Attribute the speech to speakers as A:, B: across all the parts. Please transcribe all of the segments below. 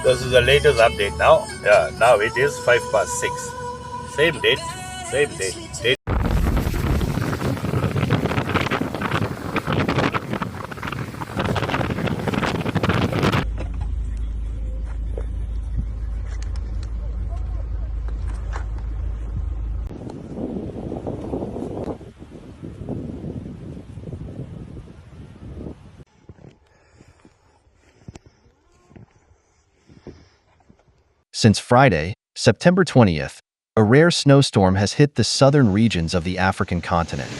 A: This is the latest update now. Yeah, now it is 6:05. Same date, same date.
B: Since Friday, September 20th, a rare snowstorm has hit the southern regions of the African continent.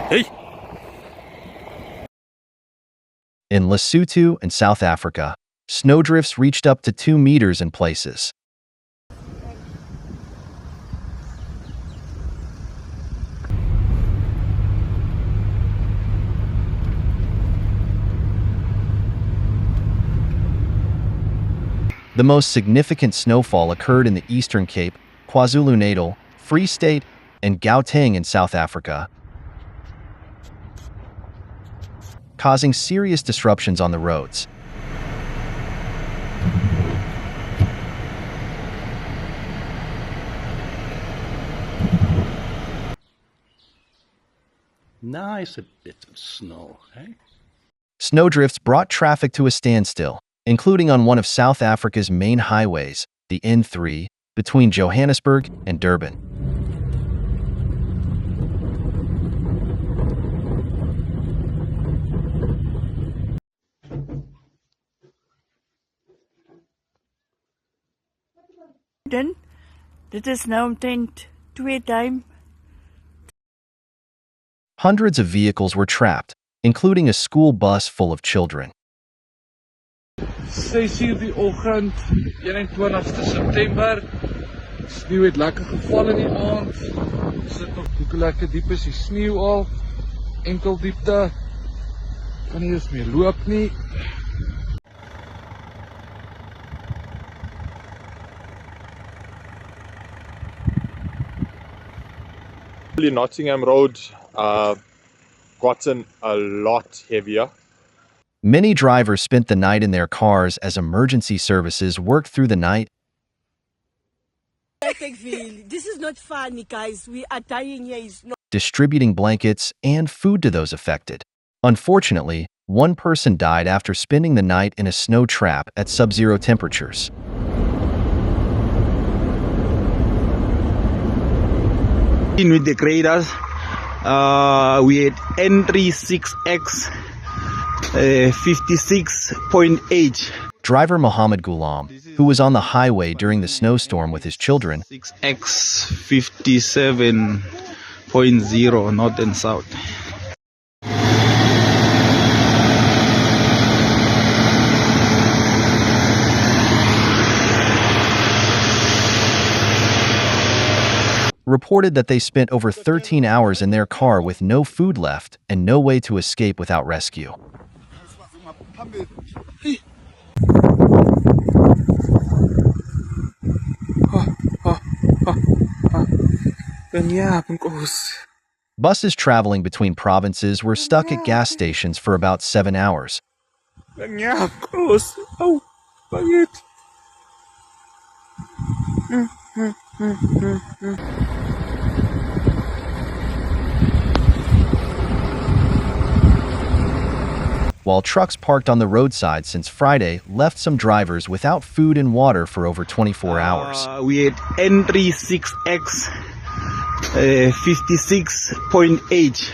A: Hey.
B: In Lesotho and South Africa, snowdrifts reached up to 2 meters in places. The most significant snowfall occurred in the Eastern Cape, KwaZulu-Natal, Free State, and Gauteng in South Africa, causing serious disruptions on the roads.
A: Nice a bit of snow, eh?
B: Snowdrifts brought traffic to a standstill, including on one of South Africa's main highways, the N3, between Johannesburg and Durban.
C: Dit is nou omtrent 2 dae.
B: Hundreds of vehicles were trapped, including a school bus full of children.
D: 6:00 die oggend, 21ste September. Sneeu het lekker geval in die aand. Sit nog hoe lekker diep is die sneeu al. Enkel diepte. Kan nie eens meer loop nie.
E: Nottingham Road gotten a lot heavier.
B: Many drivers spent the night in their cars as emergency services worked through the night.
C: This is not funny, guys. We are dying here. It's not.
B: Distributing blankets and food to those affected. Unfortunately, one person died after spending the night in a snow trap at sub-zero temperatures.
F: With the graders, we had N36X 56.8.
B: Driver Mohammed Ghulam, who was on the highway during the snowstorm with his children,
F: 6X 57.0 north and south.
B: reported that they spent over 13 hours in their car with no food left and no way to escape without rescue. Buses traveling between provinces were stuck at gas stations for about 7 hours. While trucks parked on the roadside since Friday left some drivers without food and water for over 24 hours.
F: We had N36X 56.8.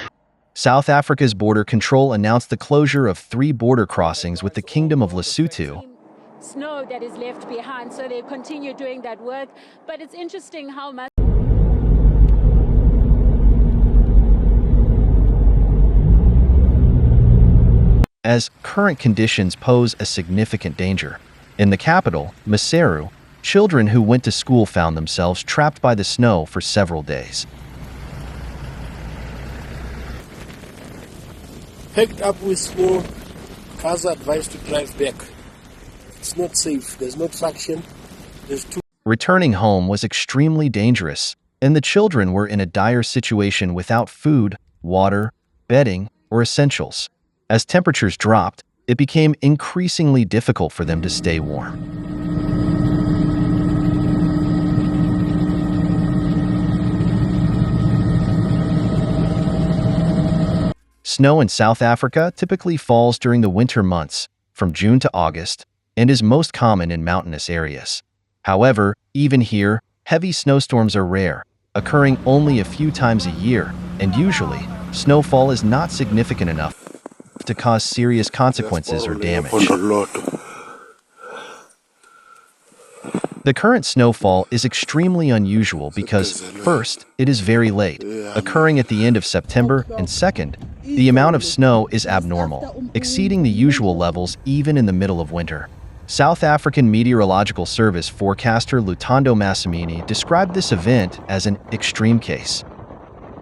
B: South Africa's border control announced the closure of 3 border crossings with the Kingdom of Lesotho.
G: Snow that is left behind, so they continue doing that work. But it's interesting how much.
B: As current conditions pose a significant danger. In the capital, Maseru, children who went to school found themselves trapped by the snow for several days.
H: Picked up with snow, cars are advised to drive back. It's not safe. There's no traction. There's too.
B: Returning home was extremely dangerous, and the children were in a dire situation without food, water, bedding, or essentials. As temperatures dropped, it became increasingly difficult for them to stay warm. Snow in South Africa typically falls during the winter months, from June to August, and is most common in mountainous areas. However, even here, heavy snowstorms are rare, occurring only a few times a year, and usually, snowfall is not significant enough to cause serious consequences or damage. The current snowfall is extremely unusual because, first, it is very late, occurring at the end of September, and second, the amount of snow is abnormal, exceeding the usual levels even in the middle of winter. South African Meteorological Service forecaster Lutando Massimini described this event as an extreme case.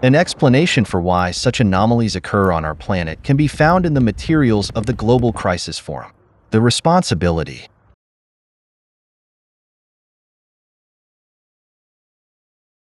B: An explanation for why such anomalies occur on our planet can be found in the materials of the Global Crisis Forum. The responsibility